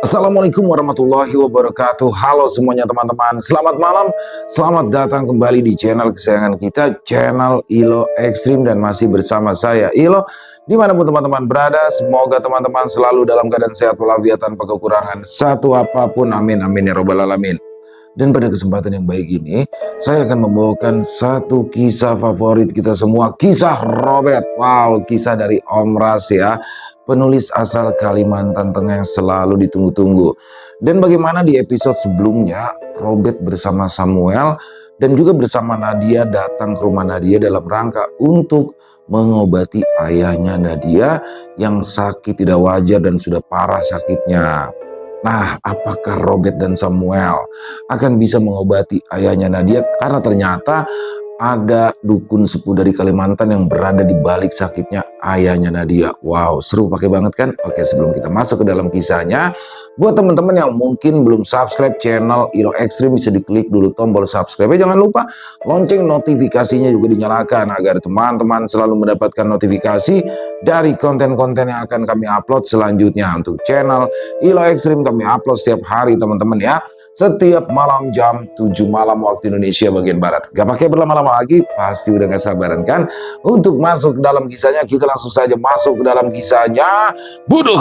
Assalamualaikum warahmatullahi wabarakatuh. Halo semuanya teman-teman, selamat malam. Selamat datang kembali di channel kesayangan kita, channel Ilo Ekstrim, dan masih bersama saya Ilo. Dimanapun teman-teman berada, semoga teman-teman selalu dalam keadaan sehat walafiat tanpa kekurangan satu apapun, amin amin ya robbal alamin. Dan pada kesempatan yang baik ini, saya akan membawakan satu kisah favorit kita semua, kisah Robert. Wow, kisah dari Om Ras ya, penulis asal Kalimantan Tengah yang selalu ditunggu-tunggu. Dan bagaimana di episode sebelumnya, Robert bersama Samuel dan juga bersama Nadia datang ke rumah Nadia dalam rangka untuk mengobati ayahnya Nadia yang sakit tidak wajar dan sudah parah sakitnya. Nah, apakah Robert dan Samuel akan bisa mengobati ayahnya Nadia? Karena ternyata ada dukun sepuh dari Kalimantan yang berada di balik sakitnya ayahnya Nadia. Wow, seru pakai banget kan? Oke, sebelum kita masuk ke dalam kisahnya, buat teman-teman yang mungkin belum subscribe channel Ilo Ekstrim, bisa diklik dulu tombol subscribe. Jangan lupa lonceng notifikasinya juga dinyalakan agar teman-teman selalu mendapatkan notifikasi dari konten-konten yang akan kami upload selanjutnya. Untuk channel Ilo Ekstrim kami upload setiap hari teman-teman ya. Setiap malam jam 7 malam waktu Indonesia bagian Barat. Gak pakai berlama-lama lagi, pasti udah gak sabaran kan untuk masuk ke dalam kisahnya. Kita langsung saja masuk ke dalam kisahnya. Buduh.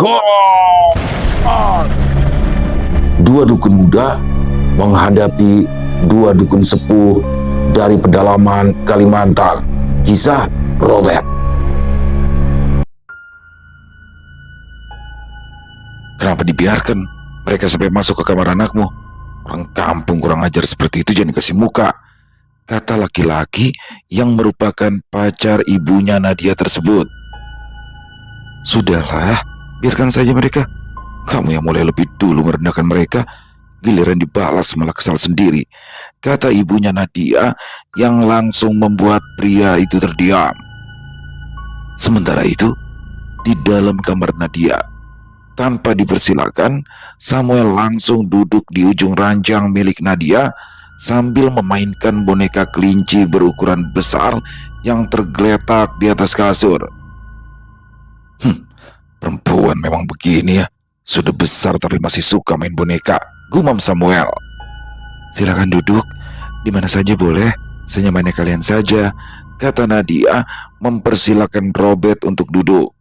Dua dukun muda menghadapi dua dukun sepuh dari pedalaman Kalimantan. Kisah Robert. Kenapa dibiarkan mereka sampai masuk ke kamar anakmu? Orang kampung kurang ajar seperti itu jangan kasih muka, kata laki-laki yang merupakan pacar ibunya Nadia tersebut. Sudahlah, biarkan saja mereka. Kamu yang mulai lebih dulu merendahkan mereka, giliran dibalas malah kesal sendiri, kata ibunya Nadia yang langsung membuat pria itu terdiam. Sementara itu, di dalam kamar Nadia, tanpa dipersilakan, Samuel langsung duduk di ujung ranjang milik Nadia sambil memainkan boneka kelinci berukuran besar yang tergeletak di atas kasur. Perempuan memang begini ya, sudah besar tapi masih suka main boneka, gumam Samuel. Silakan duduk, di mana saja boleh, senyamannya kalian saja, kata Nadia mempersilakan Robert untuk duduk.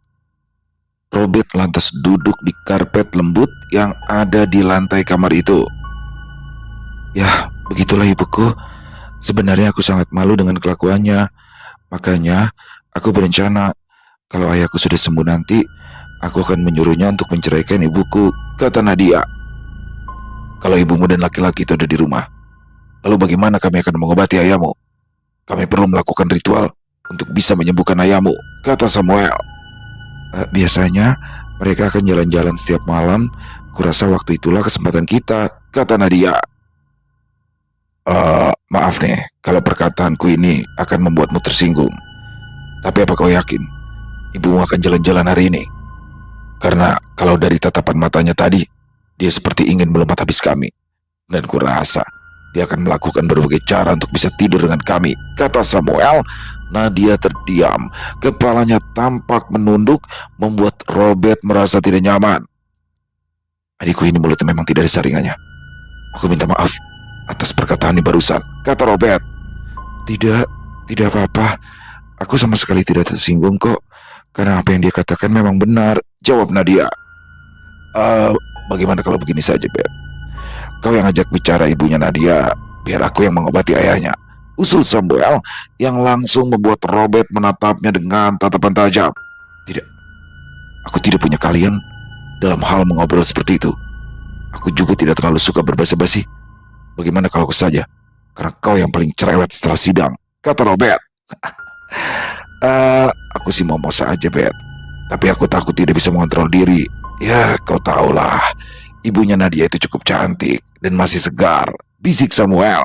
Robert lantas duduk di karpet lembut yang ada di lantai kamar itu. Ya, begitulah ibuku. Sebenarnya aku sangat malu dengan kelakuannya. Makanya aku berencana kalau ayahku sudah sembuh nanti, aku akan menyuruhnya untuk menceraikan ibuku, kata Nadia. Kalau ibumu dan laki-laki itu ada di rumah, lalu bagaimana kami akan mengobati ayahmu? Kami perlu melakukan ritual untuk bisa menyembuhkan ayahmu, kata Samuel. Biasanya mereka akan jalan-jalan setiap malam. Kurasa waktu itulah kesempatan kita, kata Nadia. Maaf nih, kalau perkataanku ini akan membuatmu tersinggung. Tapi apa kau yakin ibumu akan jalan-jalan hari ini? Karena kalau dari tatapan matanya tadi, dia seperti ingin melumat habis kami. Dan kurasa dia akan melakukan berbagai cara untuk bisa tidur dengan kami, kata Samuel. Nadia terdiam, kepalanya tampak menunduk, membuat Robert merasa tidak nyaman. Adikku ini mulutnya memang tidak ada saringannya. Aku minta maaf atas perkataan ini barusan, kata Robert. Tidak apa-apa. Aku sama sekali tidak tersinggung kok, karena apa yang dia katakan memang benar, jawab Nadia. Bagaimana kalau begini saja, Beb? Kau yang ajak bicara ibunya Nadia, biar aku yang mengobati ayahnya, usul Samuel yang langsung membuat Robert menatapnya dengan tatapan tajam. Tidak, aku tidak punya kalian dalam hal mengobrol seperti itu. Aku juga tidak terlalu suka berbasa-basi. Bagaimana kalau aku saja? Karena kau yang paling cerewet setelah sidang, kata Robert. Aku sih mau saja, Bet. Tapi aku takut tidak bisa mengontrol diri. Ya, kau tahulah, ibunya Nadia itu cukup cantik dan masih segar, bisik Samuel.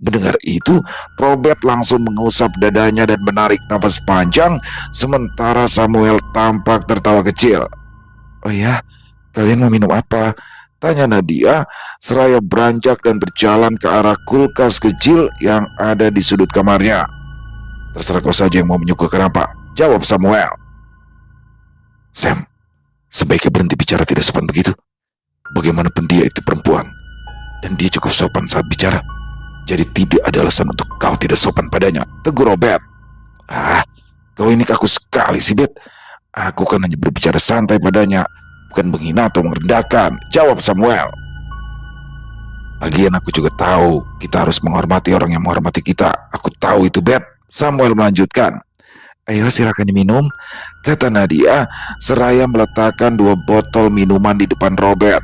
Mendengar itu, Robert langsung mengusap dadanya dan menarik nafas panjang, sementara Samuel tampak tertawa kecil. Oh ya, kalian mau minum apa? Tanya Nadia, seraya beranjak dan berjalan ke arah kulkas kecil yang ada di sudut kamarnya. Terserah kau saja yang mau menyuguhkan apa, jawab Samuel. Sam, sebaiknya berhenti bicara tidak sopan begitu. Bagaimanapun dia itu perempuan, dan dia cukup sopan saat bicara. Jadi tidak ada alasan untuk kau tidak sopan padanya, tegur Robert. Ah, kau ini kaku sekali sih, Bet. Aku kan hanya berbicara santai padanya, bukan menghina atau merendahkan, jawab Samuel. Lagian aku juga tahu kita harus menghormati orang yang menghormati kita. Aku tahu itu, Bet. Samuel melanjutkan. Ayo silakan diminum, kata Nadia seraya meletakkan 2 botol minuman di depan Robert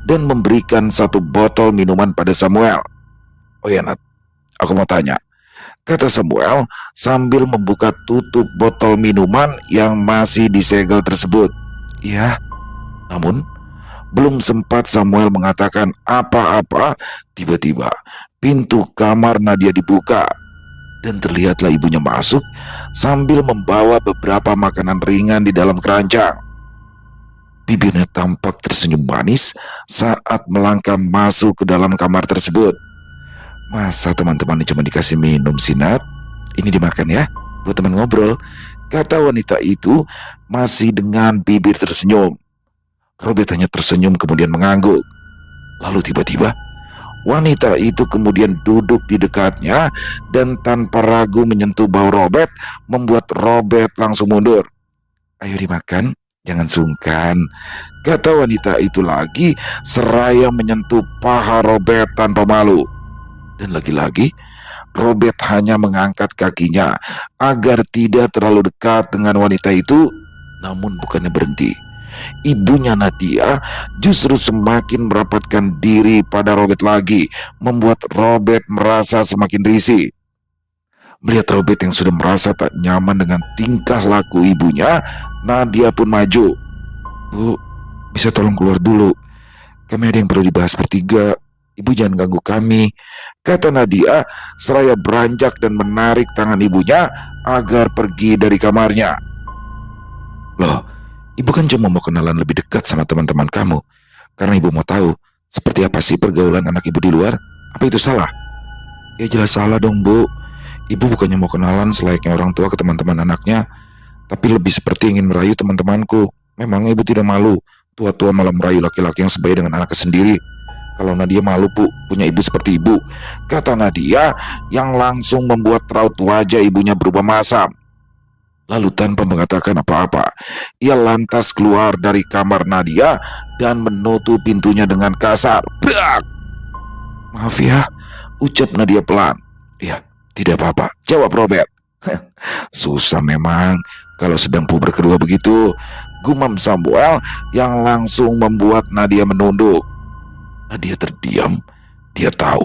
dan memberikan 1 botol minuman pada Samuel. Oh ya Nat, aku mau tanya, kata Samuel sambil membuka tutup botol minuman yang masih disegel tersebut. Iya, namun belum sempat Samuel mengatakan apa-apa, tiba-tiba pintu kamar Nadia dibuka. Dan terlihatlah ibunya masuk sambil membawa beberapa makanan ringan di dalam keranjang. Bibirnya tampak tersenyum manis saat melangkah masuk ke dalam kamar tersebut. Masa teman-teman cuma dikasih minum sih, Nat? Ini dimakan ya, buat teman ngobrol, kata wanita itu masih dengan bibir tersenyum. Robert hanya tersenyum kemudian mengangguk. Lalu tiba-tiba wanita itu kemudian duduk di dekatnya dan tanpa ragu menyentuh bahu Robert, membuat Robert langsung mundur. Ayo dimakan, jangan sungkan, kata wanita itu lagi seraya menyentuh paha Robert tanpa malu. Dan lagi-lagi Robert hanya mengangkat kakinya agar tidak terlalu dekat dengan wanita itu, namun bukannya berhenti. Ibunya Nadia justru semakin merapatkan diri pada Robert lagi, membuat Robert merasa semakin risih. Melihat Robert yang sudah merasa tak nyaman dengan tingkah laku ibunya, Nadia pun maju. Bu, bisa tolong keluar dulu, kami ada yang perlu dibahas bertiga. Ibu jangan ganggu kami, kata Nadia seraya beranjak dan menarik tangan ibunya agar pergi dari kamarnya. Loh, ibu kan cuma mau kenalan lebih dekat sama teman-teman kamu, karena ibu mau tahu seperti apa sih pergaulan anak ibu di luar. Apa itu salah? Ya jelas salah dong, Bu. Ibu bukannya mau kenalan selayaknya orang tua ke teman-teman anaknya, tapi lebih seperti ingin merayu teman-temanku. Memang ibu tidak malu tua-tua malah merayu laki-laki yang sebaya dengan anaknya sendiri? Kalau Nadia malu, Bu, punya ibu seperti ibu, kata Nadia yang langsung membuat raut wajah ibunya berubah masam. Lalu tanpa mengatakan apa-apa, ia lantas keluar dari kamar Nadia dan menutup pintunya dengan kasar. Brak! Maaf ya, ucap Nadia pelan. Ya, tidak apa-apa, jawab Robert. Susah memang kalau sedang puber kedua begitu, gumam Samuel yang langsung membuat Nadia menunduk. Nadia terdiam. Dia tahu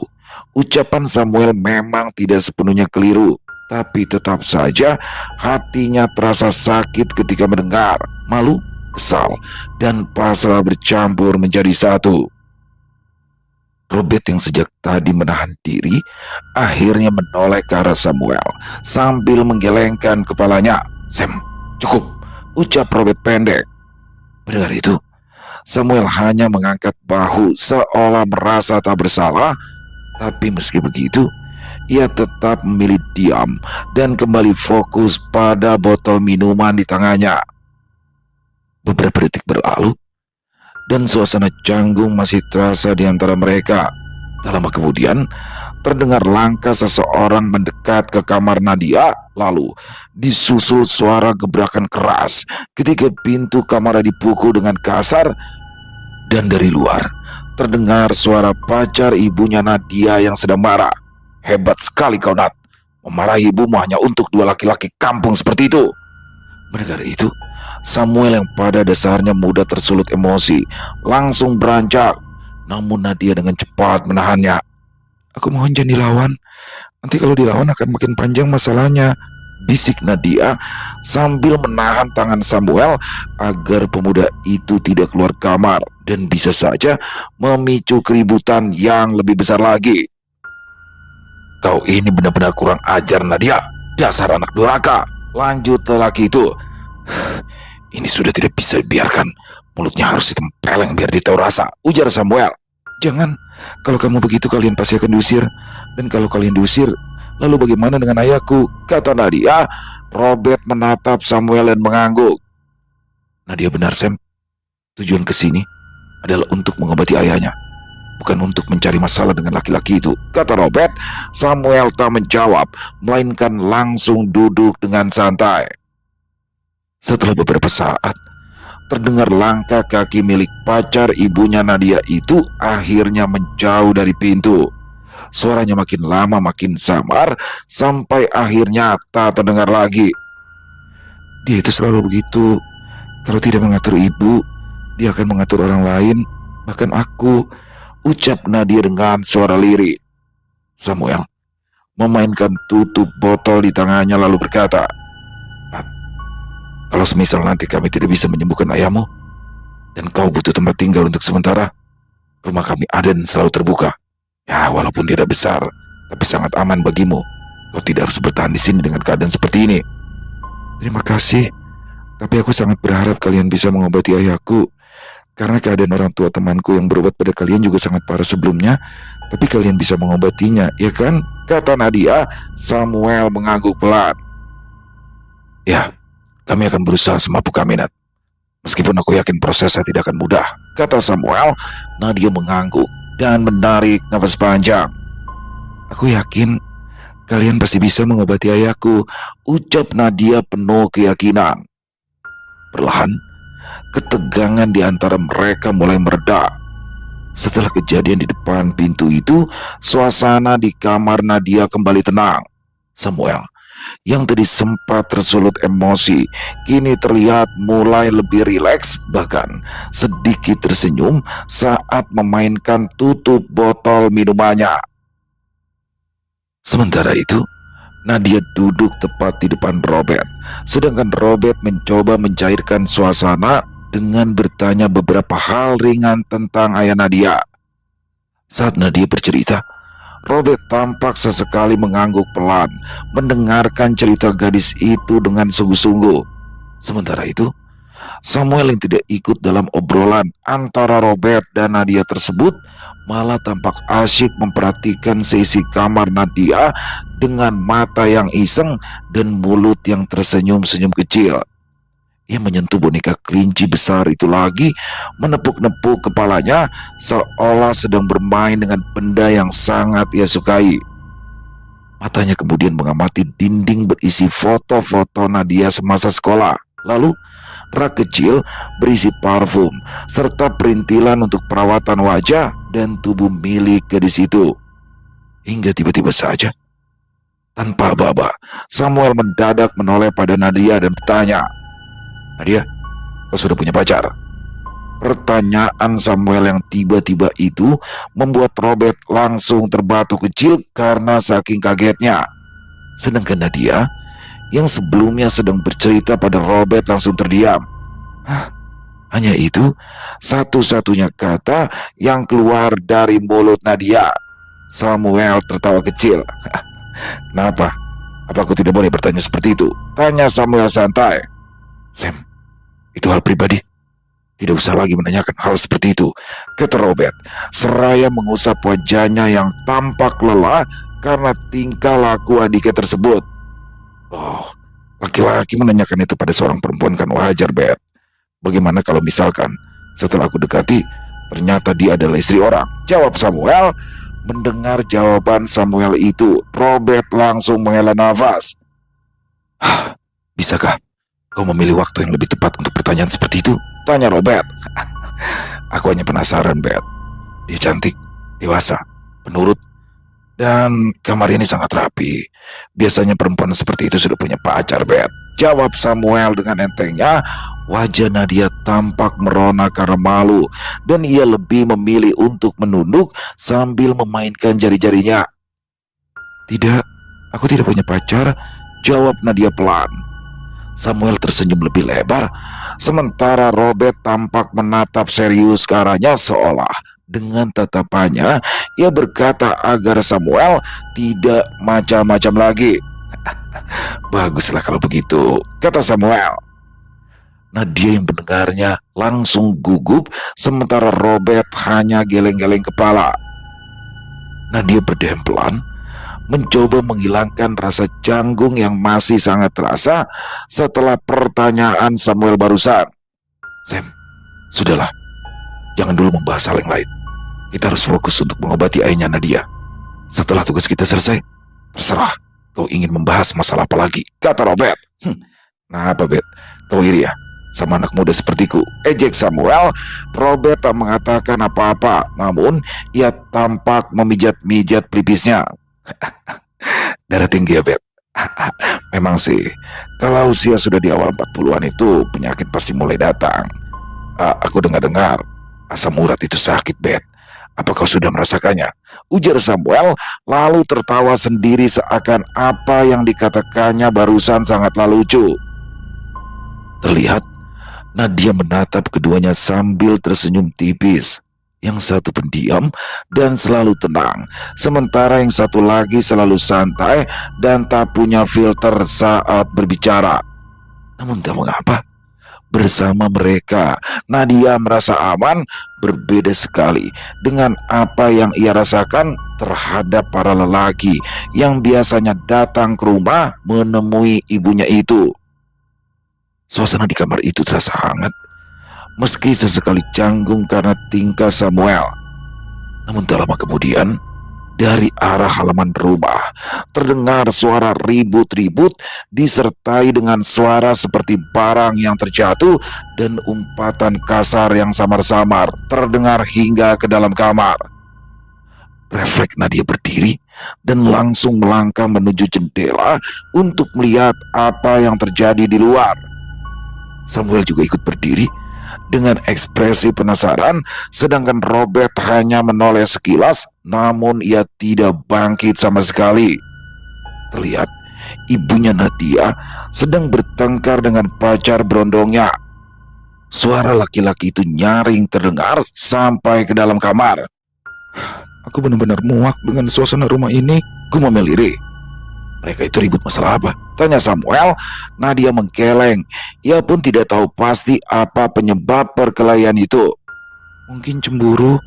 ucapan Samuel memang tidak sepenuhnya keliru, tapi tetap saja hatinya terasa sakit ketika mendengar. Malu, kesal, dan pasrah bercampur menjadi satu. Robert yang sejak tadi menahan diri akhirnya menoleh ke arah Samuel sambil menggelengkan kepalanya. Sam, cukup, ucap Robert pendek. Mendengar itu, Samuel hanya mengangkat bahu seolah merasa tak bersalah, tapi meski begitu, ia tetap memilih diam dan kembali fokus pada botol minuman di tangannya. Beberapa detik berlalu, dan suasana canggung masih terasa di antara mereka. Tak lama kemudian, terdengar langkah seseorang mendekat ke kamar Nadia, lalu disusul suara gebrakan keras ketika pintu kamar dipukul dengan kasar, dan dari luar terdengar suara pacar ibunya Nadia yang sedang marah. Hebat sekali kau, Nat, memarahi ibumu hanya untuk 2 laki-laki kampung seperti itu. Mendengar itu, Samuel yang pada dasarnya mudah tersulut emosi langsung beranjak, namun Nadia dengan cepat menahannya. Aku mohon jangan dilawan, nanti kalau dilawan akan makin panjang masalahnya, bisik Nadia sambil menahan tangan Samuel agar pemuda itu tidak keluar kamar dan bisa saja memicu keributan yang lebih besar lagi. Kau ini benar-benar kurang ajar, Nadia, dasar anak durhaka, lanjut lelaki itu. Ini sudah tidak bisa dibiarkan, mulutnya harus ditempeleng biar dia tahu rasa, ujar Samuel. Jangan, kalau kamu begitu kalian pasti akan diusir, dan kalau kalian diusir, lalu bagaimana dengan ayahku, kata Nadia. Robert menatap Samuel dan mengangguk. Nadia benar, Sam, tujuan ke sini adalah untuk mengobati ayahnya, bukan untuk mencari masalah dengan laki-laki itu, kata Robert. Samuel tak menjawab, melainkan langsung duduk dengan santai. Setelah beberapa saat, terdengar langkah kaki milik pacar ibunya Nadia itu akhirnya menjauh dari pintu. Suaranya makin lama makin samar, sampai akhirnya tak terdengar lagi. Dia itu selalu begitu. Kalau tidak mengatur ibu, dia akan mengatur orang lain, bahkan aku, ucap Nadia dengan suara lirih. Samuel memainkan tutup botol di tangannya lalu berkata, "Nat, kalau semisal nanti kami tidak bisa menyembuhkan ayahmu, dan kau butuh tempat tinggal untuk sementara, rumah kami ada dan selalu terbuka. Ya, walaupun tidak besar, tapi sangat aman bagimu. Kau tidak harus bertahan di sini dengan keadaan seperti ini." "Terima kasih, tapi aku sangat berharap kalian bisa mengobati ayahku. Karena keadaan orang tua temanku yang berobat pada kalian juga sangat parah sebelumnya, tapi kalian bisa mengobatinya, ya kan?" kata Nadia. Samuel mengangguk pelan. "Ya, kami akan berusaha semampu kami, Nat. Meskipun aku yakin prosesnya tidak akan mudah," kata Samuel. Nadia mengangguk dan menarik nafas panjang. "Aku yakin kalian pasti bisa mengobati ayahku," ucap Nadia penuh keyakinan. Perlahan, ketegangan di antara mereka mulai mereda. Setelah kejadian di depan pintu itu, suasana di kamar Nadia kembali tenang. Samuel, yang tadi sempat tersulut emosi, kini terlihat mulai lebih rileks, bahkan sedikit tersenyum saat memainkan tutup botol minumannya. Sementara itu, Nadia duduk tepat di depan Robert, sedangkan Robert mencoba mencairkan suasana dengan bertanya beberapa hal ringan tentang ayah Nadia. Saat Nadia bercerita, Robert tampak sesekali mengangguk pelan, mendengarkan cerita gadis itu dengan sungguh-sungguh. Sementara itu, Samuel yang tidak ikut dalam obrolan antara Robert dan Nadia tersebut malah tampak asyik memperhatikan sisi kamar Nadia dengan mata yang iseng dan mulut yang tersenyum-senyum kecil. Ia menyentuh boneka kelinci besar itu lagi, menepuk-nepuk kepalanya seolah sedang bermain dengan benda yang sangat ia sukai. Matanya kemudian mengamati dinding berisi foto-foto Nadia semasa sekolah. Lalu rak kecil berisi parfum serta perintilan untuk perawatan wajah dan tubuh milik gadis itu. Hingga tiba-tiba saja, tanpa aba-aba, Samuel mendadak menoleh pada Nadia dan bertanya, "Nadia, kau sudah punya pacar?" Pertanyaan Samuel yang tiba-tiba itu membuat Robert langsung terbatuk kecil karena saking kagetnya. Sedangkan Nadia, yang sebelumnya sedang bercerita pada Robert, langsung terdiam. Hah? Hanya itu satu-satunya kata yang keluar dari mulut Nadia. Samuel tertawa kecil. "Kenapa? Apa aku tidak boleh bertanya seperti itu?" tanya Samuel santai. "Sam, itu hal pribadi. Tidak usah lagi menanyakan hal seperti itu," kata Robert, seraya mengusap wajahnya yang tampak lelah karena tingkah laku adiknya tersebut. "Oh, laki-laki menanyakan itu pada seorang perempuan kan wajar, Beth. Bagaimana kalau misalkan setelah aku dekati, ternyata dia adalah istri orang?" jawab Samuel. Mendengar jawaban Samuel itu, Robert langsung menghela nafas. "Bisakah kau memilih waktu yang lebih tepat untuk pertanyaan seperti itu?" tanya Robert. "Aku hanya penasaran, Beth. Dia cantik, dewasa, penurut, dan kamar ini sangat rapi. Biasanya perempuan seperti itu sudah punya pacar, Beth," jawab Samuel dengan entengnya. Wajah Nadia tampak merona karena malu, dan ia lebih memilih untuk menunduk sambil memainkan jari-jarinya. "Tidak, aku tidak punya pacar," jawab Nadia pelan. Samuel tersenyum lebih lebar, sementara Robert tampak menatap serius ke arahnya seolah dengan tatapannya ia berkata agar Samuel tidak macam-macam lagi. "Baguslah kalau begitu," kata Samuel. Nadia yang mendengarnya langsung gugup, sementara Robert hanya geleng-geleng kepala. Nadia berdiam pelan, mencoba menghilangkan rasa canggung yang masih sangat terasa setelah pertanyaan Samuel barusan. "Sam, sudahlah. jangan dulu membahas hal yang lain. Kita harus fokus untuk mengobati ayahnya Nadia. Setelah tugas kita selesai, terserah kau ingin membahas masalah apa lagi, kata Robert. Nah apa, Bet? Kau iri ya sama anak muda sepertiku? Ejek Samuel. Robert tak mengatakan apa-apa, namun ia tampak memijat-mijat pelipisnya. Darah tinggi ya, Bet? Memang sih, kalau usia sudah di awal 40-an itu penyakit pasti mulai datang. Aku dengar-dengar asam urat itu sakit, Bet. Apa kau sudah merasakannya? Ujar Samuel, lalu tertawa sendiri seakan apa yang dikatakannya barusan sangatlah lucu. Terlihat Nadia menatap keduanya sambil tersenyum tipis. Yang satu pendiam dan selalu tenang, sementara yang satu lagi selalu santai dan tak punya filter saat berbicara. Namun tak mengapa, bersama mereka Nadia merasa aman. Berbeda sekali dengan apa yang ia rasakan terhadap para lelaki yang biasanya datang ke rumah menemui ibunya itu. Suasana di kamar itu terasa hangat, meski sesekali canggung karena tingkah Samuel. Namun tak lama kemudian, dari arah halaman rumah terdengar suara ribut-ribut disertai dengan suara seperti barang yang terjatuh dan umpatan kasar yang samar-samar terdengar hingga ke dalam kamar. Refleks Nadia berdiri dan langsung melangkah menuju jendela untuk melihat apa yang terjadi di luar. Samuel juga ikut berdiri dengan ekspresi penasaran, sedangkan Robert hanya menoleh sekilas, namun ia tidak bangkit sama sekali. Terlihat ibunya Nadia sedang bertengkar dengan pacar berondongnya. Suara laki-laki itu nyaring terdengar sampai ke dalam kamar. Aku benar-benar muak dengan suasana rumah ini, gumam Liri. Mereka itu ribut masalah apa? Tanya Samuel. Nadia menggeleng. Ia pun tidak tahu pasti apa penyebab perkelahian itu. Mungkin cemburu,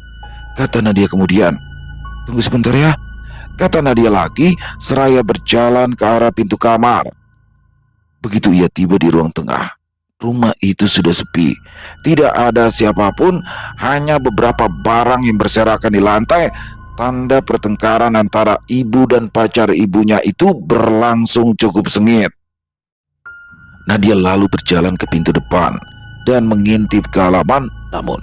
kata Nadia kemudian. Tunggu sebentar ya, kata Nadia lagi seraya berjalan ke arah pintu kamar. Begitu ia tiba di ruang tengah, rumah itu sudah sepi. Tidak ada siapapun, hanya beberapa barang yang berserakan di lantai. Tanda pertengkaran antara ibu dan pacar ibunya itu berlangsung cukup sengit. Nadia lalu berjalan ke pintu depan dan mengintip ke halaman. Namun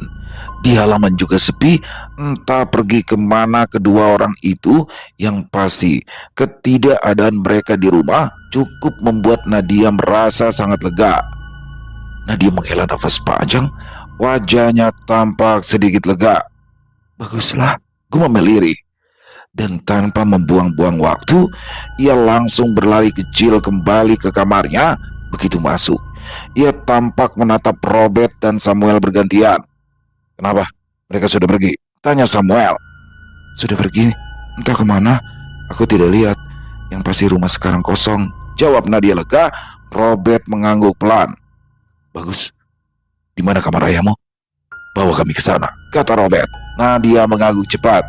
di halaman juga sepi. Entah pergi kemana kedua orang itu. Yang pasti ketidakadaan mereka di rumah cukup membuat Nadia merasa sangat lega. Nadia menghela nafas panjang. Wajahnya tampak sedikit lega. Baguslah, gumam Liri. Dan tanpa membuang-buang waktu, ia langsung berlari kecil kembali ke kamarnya. Begitu masuk, ia tampak menatap Robert dan Samuel bergantian. Kenapa? Mereka sudah pergi? Tanya Samuel. Sudah pergi? Entah kemana, aku tidak lihat. Yang pasti rumah sekarang kosong, jawab Nadia lega. Robert mengangguk pelan. Bagus. Di mana kamar ayahmu? Bawa kami ke sana, kata Robert. Nadia mengangguk cepat.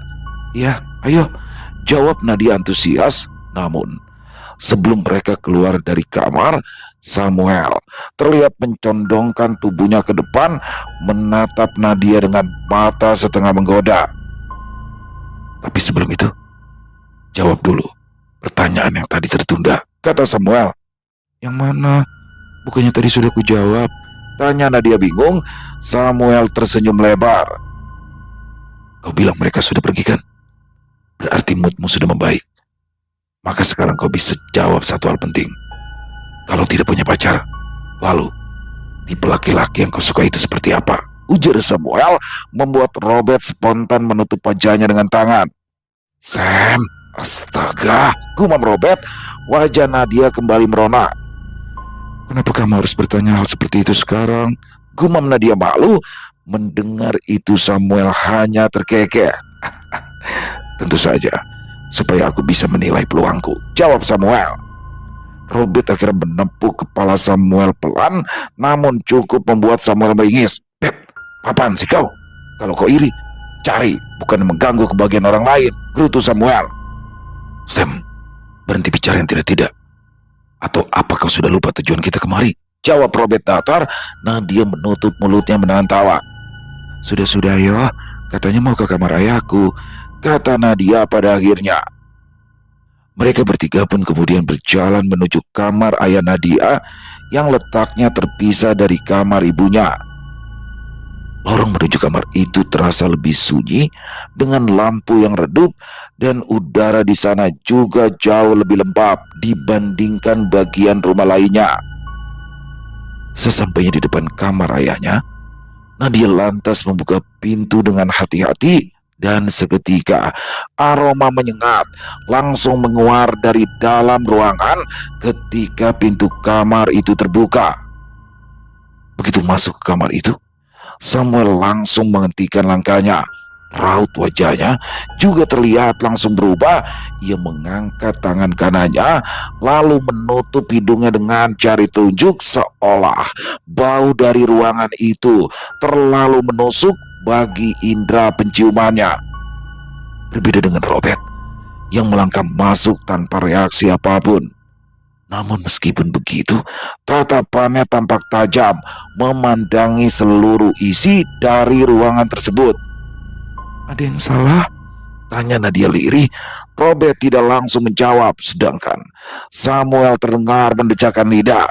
Iya, ayo, jawab Nadia antusias. Namun sebelum mereka keluar dari kamar, Samuel terlihat mencondongkan tubuhnya ke depan, menatap Nadia dengan mata setengah menggoda. Tapi sebelum itu, jawab dulu pertanyaan yang tadi tertunda, kata Samuel. Yang mana? Bukannya tadi sudah kujawab, tanya Nadia bingung. Samuel tersenyum lebar. Kau bilang mereka sudah pergi kan? Berarti moodmu sudah membaik. Maka sekarang kau bisa jawab satu hal penting. Kalau tidak punya pacar, lalu tipe laki-laki yang kau suka itu seperti apa? Ujar Samuel, membuat Robert spontan menutup wajahnya dengan tangan. Sam, astaga, gumam Robert. Wajah Nadia kembali merona. Kenapa kamu harus bertanya hal seperti itu sekarang? Gumam Nadia malu. Mendengar itu Samuel hanya terkekeh. Tentu saja, supaya aku bisa menilai peluangku, jawab Samuel. Robert akhirnya menepuk kepala Samuel pelan, namun cukup membuat Samuel meringis. Bet, apaan sih kau? Kalau kau iri, cari, bukan mengganggu kebahagiaan orang lain, gerutu Samuel. Sam, berhenti bicara yang tidak-tidak. Atau apa kau sudah lupa tujuan kita kemari? Jawab Robert datar. Nadia menutup mulutnya menahan tawa. Sudah-sudah yo, katanya mau ke kamar ayahku, kata Nadia pada akhirnya. Mereka bertiga pun kemudian berjalan menuju kamar ayah Nadia yang letaknya terpisah dari kamar ibunya. Lorong menuju kamar itu terasa lebih sunyi dengan lampu yang redup dan udara di sana juga jauh lebih lembab dibandingkan bagian rumah lainnya. Sesampainya di depan kamar ayahnya, Nadia lantas membuka pintu dengan hati-hati dan seketika aroma menyengat langsung menguar dari dalam ruangan ketika pintu kamar itu terbuka. Begitu masuk ke kamar itu, Samuel langsung menghentikan langkahnya. Raut wajahnya juga terlihat langsung berubah. Ia mengangkat tangan kanannya lalu menutup hidungnya dengan jari telunjuk seolah bau dari ruangan itu terlalu menusuk bagi indera penciumannya. Berbeda dengan Robert yang melangkah masuk tanpa reaksi apapun. Namun meskipun begitu, tatapannya tampak tajam memandangi seluruh isi dari ruangan tersebut. Ada yang salah? Tanya Nadia lirih. Robert tidak langsung menjawab, sedangkan Samuel terdengar mendecakkan lidah.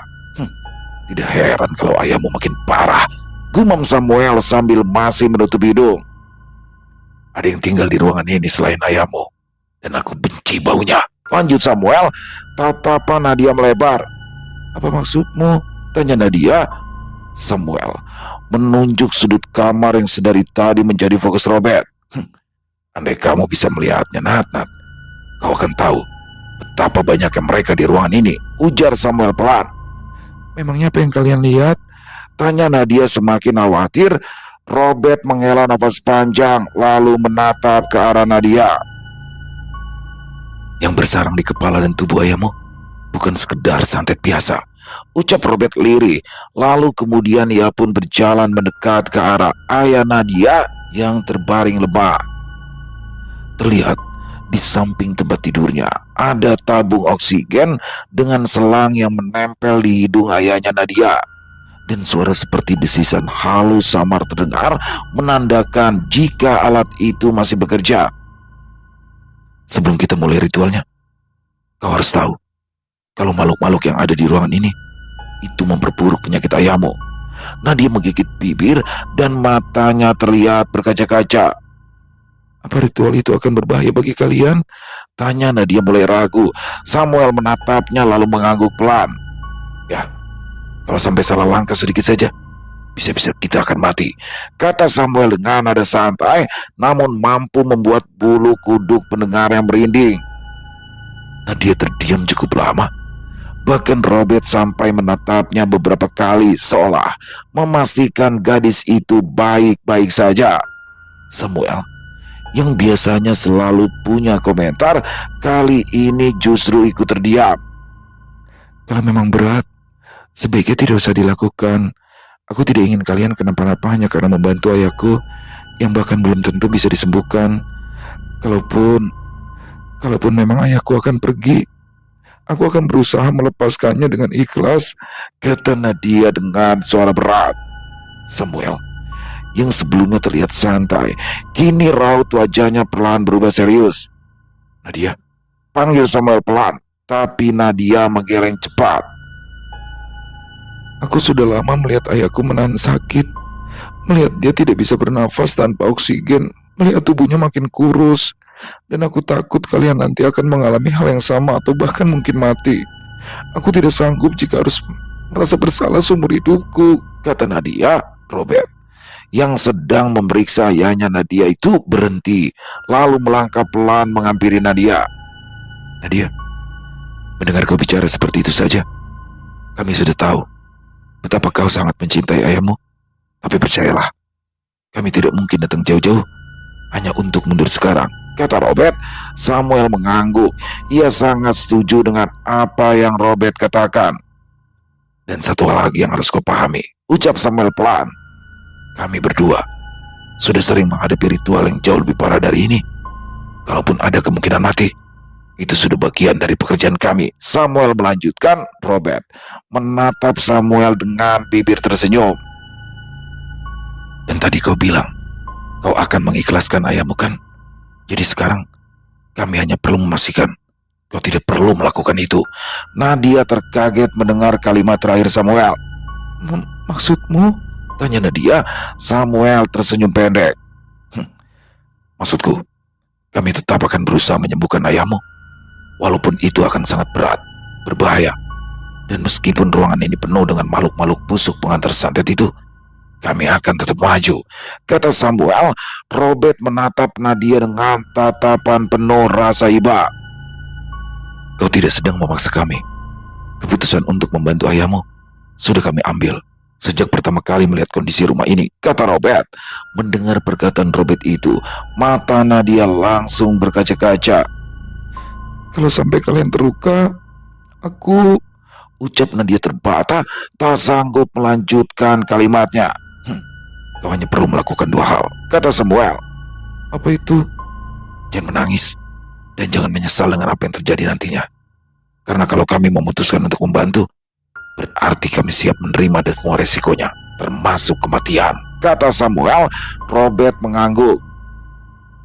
Tidak heran kalau ayahmu makin parah, gumam Samuel sambil masih menutup hidung. Ada yang tinggal di ruangan ini selain ayahmu, dan aku benci baunya, lanjut Samuel. Tatapan Nadia melebar. Apa maksudmu? Tanya Nadia. Samuel menunjuk sudut kamar yang sedari tadi menjadi fokus Robert. Andai kamu bisa melihatnya, Nat, kau akan tahu betapa banyaknya mereka di ruangan ini, ujar Samuel pelan. Memangnya apa yang kalian lihat? Tanya Nadia semakin khawatir. Robert menghela nafas panjang lalu menatap ke arah Nadia. Yang bersarang di kepala dan tubuh ayahmu bukan sekedar santet biasa, ucap Robert lirih. Lalu kemudian ia pun berjalan mendekat ke arah ayah Nadia yang terbaring lemah. Terlihat di samping tempat tidurnya ada tabung oksigen dengan selang yang menempel di hidung ayahnya Nadia. Dan suara seperti desisan halus samar terdengar menandakan jika alat itu masih bekerja. Sebelum kita mulai ritualnya, kau harus tahu kalau makhluk-makhluk yang ada di ruangan ini itu memperburuk penyakit ayahmu. Nadia menggigit bibir dan matanya terlihat berkaca-kaca. Apa ritual itu akan berbahaya bagi kalian? Tanya Nadia mulai ragu. Samuel menatapnya lalu mengangguk pelan. Ya, kalau sampai salah langkah sedikit saja, bisa-bisa kita akan mati, kata Samuel dengan nada santai namun mampu membuat bulu kuduk pendengar yang merinding. Nadia terdiam cukup lama. Bahkan Robert sampai menatapnya beberapa kali seolah memastikan gadis itu baik-baik saja. Samuel yang biasanya selalu punya komentar, kali ini justru ikut terdiam. Kalau memang berat, sebaiknya tidak usah dilakukan. Aku tidak ingin kalian kenapa-napa hanya karena membantu ayahku yang bahkan belum tentu bisa disembuhkan. Kalaupun memang ayahku akan pergi, aku akan berusaha melepaskannya dengan ikhlas, kata Nadia dengan suara berat. Samuel yang sebelumnya terlihat santai, kini raut wajahnya perlahan berubah serius. Nadia, panggil Samuel pelan, tapi Nadia menggeleng cepat. Aku sudah lama melihat ayahku menahan sakit, melihat dia tidak bisa bernafas tanpa oksigen, melihat tubuhnya makin kurus, dan aku takut kalian nanti akan mengalami hal yang sama atau bahkan mungkin mati. Aku tidak sanggup jika harus merasa bersalah seumur hidupku, kata Nadia. Robert yang sedang memeriksa ayahnya Nadia itu berhenti, lalu melangkah pelan menghampiri Nadia. Nadia, mendengar kau bicara seperti itu saja, kami sudah tahu betapa kau sangat mencintai ayahmu. Tapi percayalah, kami tidak mungkin datang jauh-jauh hanya untuk mundur sekarang, kata Robert. Samuel mengangguk. Ia sangat setuju dengan apa yang Robert katakan. Dan satu hal lagi yang harus kau pahami, ucap Samuel pelan. Kami berdua sudah sering menghadapi ritual yang jauh lebih parah dari ini. Kalaupun ada kemungkinan mati, itu sudah bagian dari pekerjaan kami, Samuel melanjutkan. Robert menatap Samuel dengan bibir tersenyum. Dan tadi kau bilang kau akan mengikhlaskan ayahmu kan? Jadi sekarang kami hanya perlu memastikan kau tidak perlu melakukan itu. Nadia terkaget mendengar kalimat terakhir Samuel. Maksudmu? Tanya Nadia. Samuel tersenyum pendek. Maksudku, kami tetap akan berusaha menyembuhkan ayahmu. Walaupun itu akan sangat berat, berbahaya. Dan meskipun ruangan ini penuh dengan makhluk-makhluk busuk pengantar santet itu, kami akan tetap maju, kata Samuel. Robert menatap Nadia dengan tatapan penuh rasa iba. Kau tidak sedang memaksa kami. Keputusan untuk membantu ayahmu sudah kami ambil sejak pertama kali melihat kondisi rumah ini, kata Robert. Mendengar perkataan Robert itu, mata Nadia langsung berkaca-kaca. Kalau sampai kalian terluka, ucap Nadia terbata, tak sanggup melanjutkan kalimatnya. Kau hanya perlu melakukan dua hal, kata Samuel. Apa itu? Jangan menangis dan jangan menyesal dengan apa yang terjadi nantinya. Karena kalau kami memutuskan untuk membantu, berarti kami siap menerima dan semua resikonya, termasuk kematian, kata Samuel. Robert mengangguk.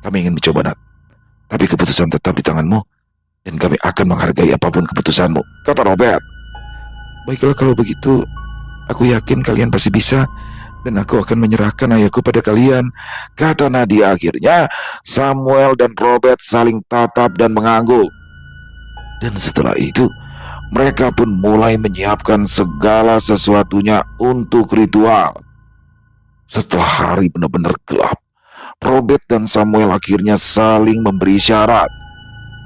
Kami ingin mencoba, Nat. Tapi keputusan tetap di tanganmu, dan kami akan menghargai apapun keputusanmu, kata Robert. Baiklah kalau begitu, aku yakin kalian pasti bisa, dan aku akan menyerahkan ayahku pada kalian, kata Nadia. Akhirnya Samuel dan Robert saling tatap dan mengangguk. Dan setelah itu mereka pun mulai menyiapkan segala sesuatunya untuk ritual. Setelah hari benar-benar gelap, Robert dan Samuel akhirnya saling memberi isyarat.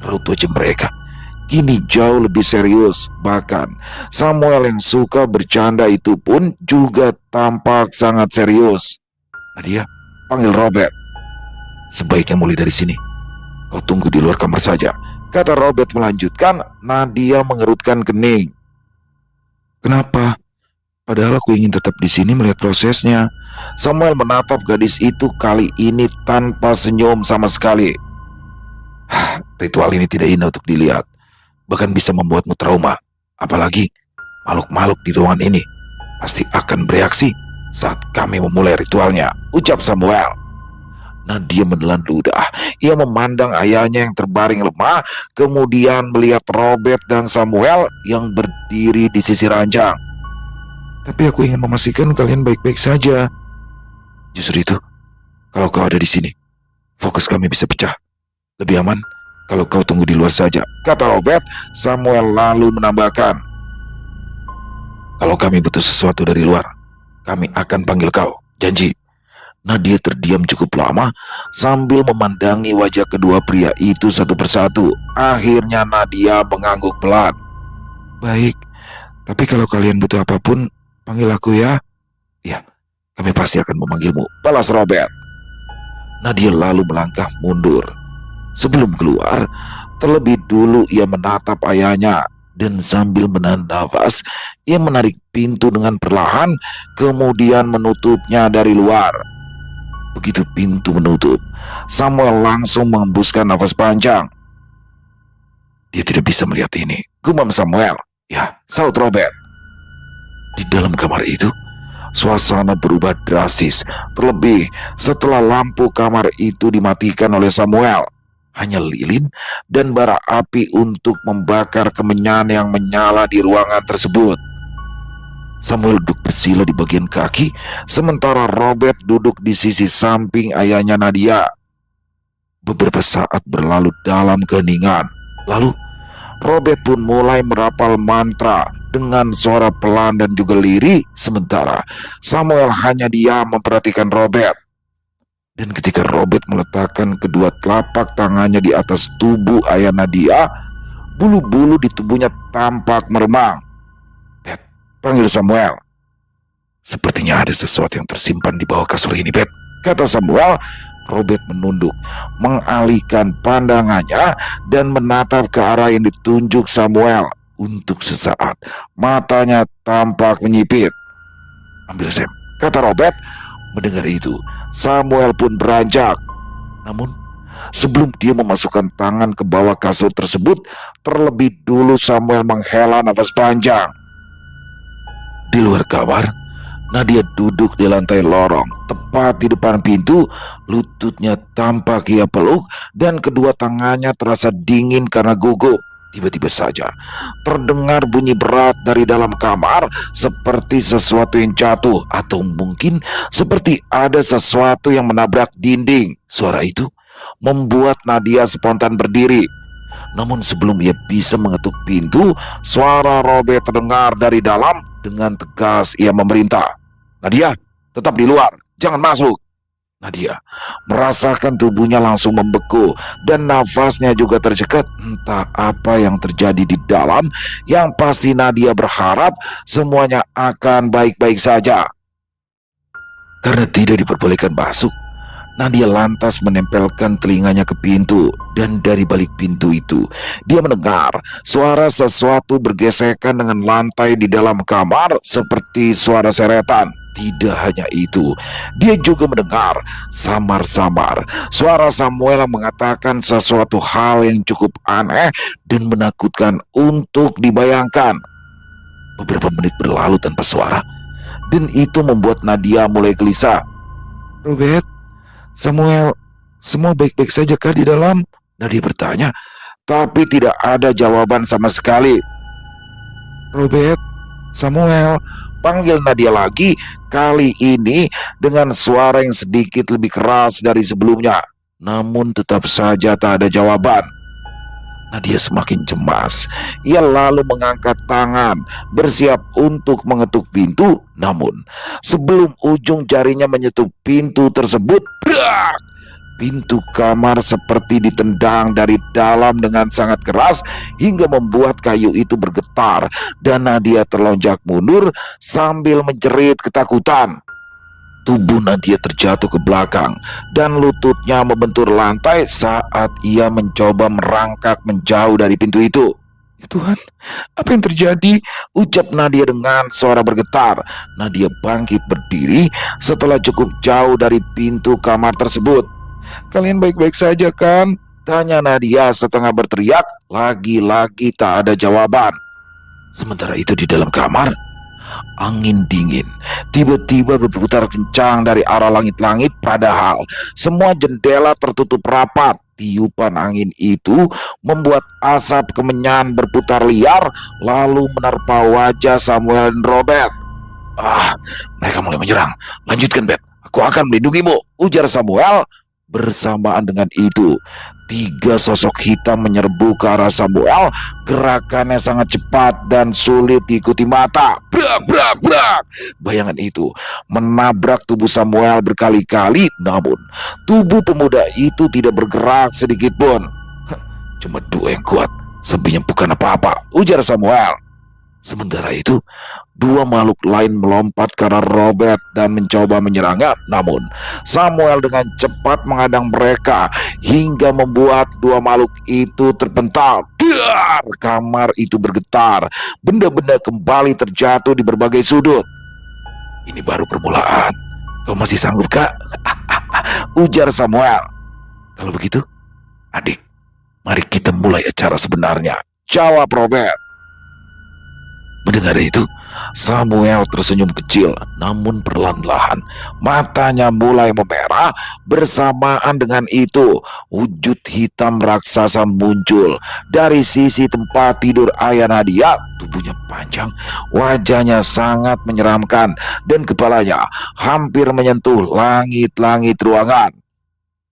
Raut wajah mereka kini jauh lebih serius. Bahkan Samuel yang suka bercanda itu pun juga tampak sangat serius. Nadia, panggil Robert. Sebaiknya mulai dari sini. Kau tunggu di luar kamar saja, kata Robert melanjutkan. Nadia mengerutkan kening. Kenapa? Padahal aku ingin tetap di sini melihat prosesnya. Samuel menatap gadis itu kali ini tanpa senyum sama sekali. Ritual ini tidak indah untuk dilihat, bahkan bisa membuatmu trauma. Apalagi makhluk-makhluk di ruangan ini pasti akan bereaksi saat kami memulai ritualnya, ucap Samuel. Nadia menelan ludah. Ia memandang ayahnya yang terbaring lemah, kemudian melihat Robert dan Samuel yang berdiri di sisi ranjang. Tapi aku ingin memastikan kalian baik-baik saja. Justru itu, kalau kau ada di sini, fokus kami bisa pecah. Lebih aman kalau kau tunggu di luar saja, kata Robert. Samuel lalu menambahkan, kalau kami butuh sesuatu dari luar, kami akan panggil kau, janji. Nadia terdiam cukup lama sambil memandangi wajah kedua pria itu satu persatu. Akhirnya Nadia mengangguk pelan. Baik, tapi kalau kalian butuh apapun, panggil aku ya. Ya, kami pasti akan memanggilmu, balas Robert. Nadia lalu melangkah mundur. Sebelum keluar, terlebih dulu ia menatap ayahnya dan sambil menahan nafas, ia menarik pintu dengan perlahan, kemudian menutupnya dari luar. Begitu pintu menutup, Samuel langsung menghembuskan nafas panjang. Dia tidak bisa melihat ini, gumam Samuel. Ya, saut Robert. Di dalam kamar itu, suasana berubah drastis, terlebih setelah lampu kamar itu dimatikan oleh Samuel. Hanya lilin dan bara api untuk membakar kemenyan yang menyala di ruangan tersebut. Samuel duduk bersila di bagian kaki, sementara Robert duduk di sisi samping ayahnya Nadia. Beberapa saat berlalu dalam keheningan. Lalu Robert pun mulai merapal mantra dengan suara pelan dan juga lirih, sementara Samuel hanya diam memperhatikan Robert. Dan ketika Robert meletakkan kedua telapak tangannya di atas tubuh ayah Nadia, bulu-bulu di tubuhnya tampak meremang. Bet, panggil Samuel. Sepertinya ada sesuatu yang tersimpan di bawah kasur ini, Bet, kata Samuel. Robert menunduk, mengalihkan pandangannya dan menatap ke arah yang ditunjuk Samuel. Untuk sesaat, matanya tampak menyipit. Ambil Sam, kata Robert. Mendengar itu, Samuel pun beranjak. Namun, sebelum dia memasukkan tangan ke bawah kasur tersebut, terlebih dulu Samuel menghela nafas panjang. Di luar kamar, Nadia duduk di lantai lorong, tepat di depan pintu. Lututnya tampak ia peluk dan kedua tangannya terasa dingin karena gugup. Tiba-tiba saja terdengar bunyi berat dari dalam kamar, seperti sesuatu yang jatuh atau mungkin seperti ada sesuatu yang menabrak dinding. Suara itu membuat Nadia spontan berdiri. Namun sebelum ia bisa mengetuk pintu, suara Robert terdengar dari dalam. Dengan tegas ia memerintah, "Nadia, tetap di luar, jangan masuk." Nadia merasakan tubuhnya langsung membeku dan nafasnya juga tercekat. Entah apa yang terjadi di dalam, yang pasti Nadia berharap semuanya akan baik-baik saja. Karena tidak diperbolehkan masuk, Nadia lantas menempelkan telinganya ke pintu, dan dari balik pintu itu dia mendengar suara sesuatu bergesekan dengan lantai di dalam kamar seperti suara seretan. Tidak hanya itu, dia juga mendengar samar-samar suara Samuel yang mengatakan sesuatu hal yang cukup aneh dan menakutkan untuk dibayangkan. Beberapa menit berlalu tanpa suara, dan itu membuat Nadia mulai gelisah. "Robert, Samuel, semua baik-baik saja kah di dalam?" Nadia bertanya, tapi tidak ada jawaban sama sekali. "Robert, Samuel," panggil Nadia lagi, kali ini dengan suara yang sedikit lebih keras dari sebelumnya. Namun tetap saja tak ada jawaban. Nadia semakin cemas. Ia lalu mengangkat tangan, bersiap untuk mengetuk pintu. Namun sebelum ujung jarinya menyentuh pintu tersebut, brak! Pintu kamar seperti ditendang dari dalam dengan sangat keras hingga membuat kayu itu bergetar, dan Nadia terlonjak mundur sambil menjerit ketakutan. Tubuh Nadia terjatuh ke belakang dan lututnya membentur lantai saat ia mencoba merangkak menjauh dari pintu itu. "Ya Tuhan, apa yang terjadi?" ucap Nadia dengan suara bergetar. Nadia bangkit berdiri setelah cukup jauh dari pintu kamar tersebut. "Kalian baik-baik saja kan?" tanya Nadia setengah berteriak. Lagi-lagi tak ada jawaban. Sementara itu di dalam kamar, angin dingin tiba-tiba berputar kencang dari arah langit-langit, padahal semua jendela tertutup rapat. Tiupan angin itu membuat asap kemenyan berputar liar lalu menerpa wajah Samuel dan Robert. Mereka mulai menyerang. "Lanjutkan, Bet, aku akan melindungimu," ujar Samuel. Bersamaan dengan itu, 3 sosok hitam menyerbu ke arah Samuel. Gerakannya sangat cepat dan sulit diikuti mata. Brak, brak, brak. Bayangan itu menabrak tubuh Samuel berkali-kali, namun tubuh pemuda itu tidak bergerak sedikit pun. "Cuma 2 yang kuat, selebihnya bukan apa-apa," ujar Samuel. Sementara itu, 2 makhluk lain melompat ke arah Robert dan mencoba menyerangnya. Namun Samuel dengan cepat menghadang mereka hingga membuat 2 makhluk itu terpental. Dar! Kamar itu bergetar. Benda-benda kembali terjatuh di berbagai sudut. "Ini baru permulaan. Kau masih sanggup, Kak?" ujar Samuel. "Kalau begitu, adik, mari kita mulai acara sebenarnya," jawab Robert. Mendengar itu, Samuel tersenyum kecil, namun perlahan-lahan matanya mulai memerah. Bersamaan dengan itu, wujud hitam raksasa muncul dari sisi tempat tidur ayah Nadia. Tubuhnya panjang, wajahnya sangat menyeramkan, dan kepalanya hampir menyentuh langit-langit ruangan.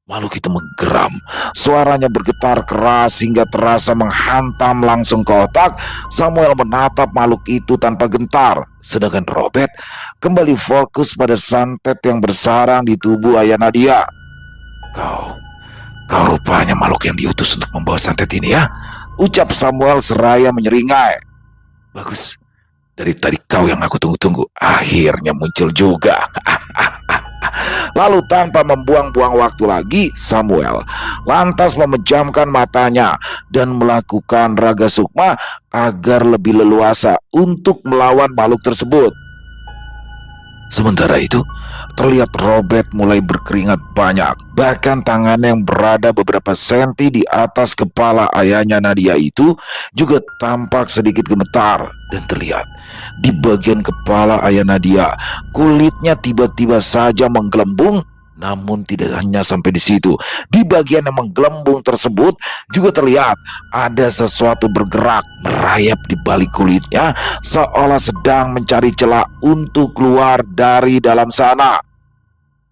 Makhluk itu menggeram, suaranya bergetar keras hingga terasa menghantam langsung ke otak. Samuel menatap makhluk itu tanpa gentar, sedangkan Robert kembali fokus pada santet yang bersarang di tubuh ayah Nadia. Kau rupanya makhluk yang diutus untuk membawa santet ini, ya?" ucap Samuel seraya menyeringai. "Bagus, dari tadi kau yang aku tunggu-tunggu akhirnya muncul juga." Lalu tanpa membuang-buang waktu lagi, Samuel lantas memejamkan matanya dan melakukan raga sukma agar lebih leluasa untuk melawan makhluk tersebut. Sementara itu, terlihat Robert mulai berkeringat banyak. Bahkan tangannya yang berada beberapa senti di atas kepala ayahnya Nadia itu juga tampak sedikit gemetar. Dan terlihat di bagian kepala ayah Nadia, kulitnya tiba-tiba saja menggelembung. Namun tidak hanya sampai di situ. Di bagian yang menggelembung tersebut juga terlihat ada sesuatu bergerak merayap di balik kulitnya, seolah sedang mencari celah untuk keluar dari dalam sana.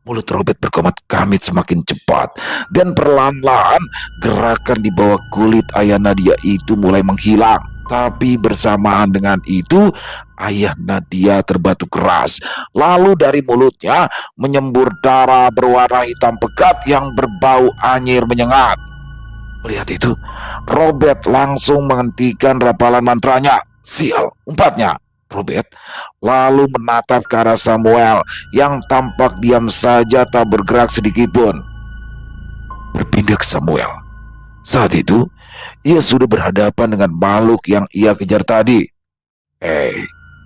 Mulut Robert berkomat-kamit semakin cepat, dan perlahan-lahan gerakan di bawah kulit ayah Nadia itu mulai menghilang. Tapi bersamaan dengan itu, ayah Nadia terbatuk keras. Lalu dari mulutnya menyembur darah berwarna hitam pekat yang berbau anyir menyengat. Melihat itu, Robert langsung menghentikan rapalan mantranya. Sial, umpatnya. Robert lalu menatap ke arah Samuel yang tampak diam saja tak bergerak sedikit pun. Berpindah ke Samuel. Saat itu, ia sudah berhadapan dengan makhluk yang ia kejar tadi.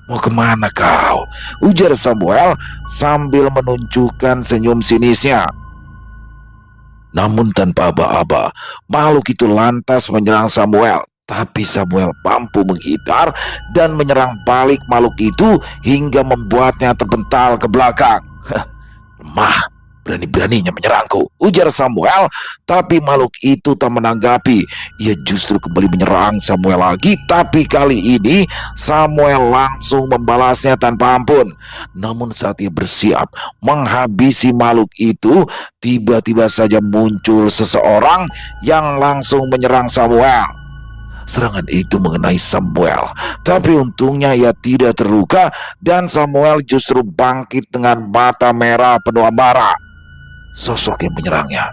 Mau kemana kau? Ujar Samuel sambil menunjukkan senyum sinisnya. Namun tanpa aba-aba, makhluk itu lantas menyerang Samuel. Tapi Samuel mampu menghindar dan menyerang balik makhluk itu hingga membuatnya terpental ke belakang. Lemah, berani-beraninya menyerangku, ujar Samuel. Tapi makhluk itu tak menanggapi. Ia justru kembali menyerang Samuel lagi. Tapi kali ini Samuel langsung membalasnya tanpa ampun. Namun saat ia bersiap menghabisi makhluk itu, tiba-tiba saja muncul seseorang yang langsung menyerang Samuel. Serangan itu mengenai Samuel, tapi untungnya ia tidak terluka dan Samuel justru bangkit dengan mata merah penuh amarah. Sosok yang menyerangnya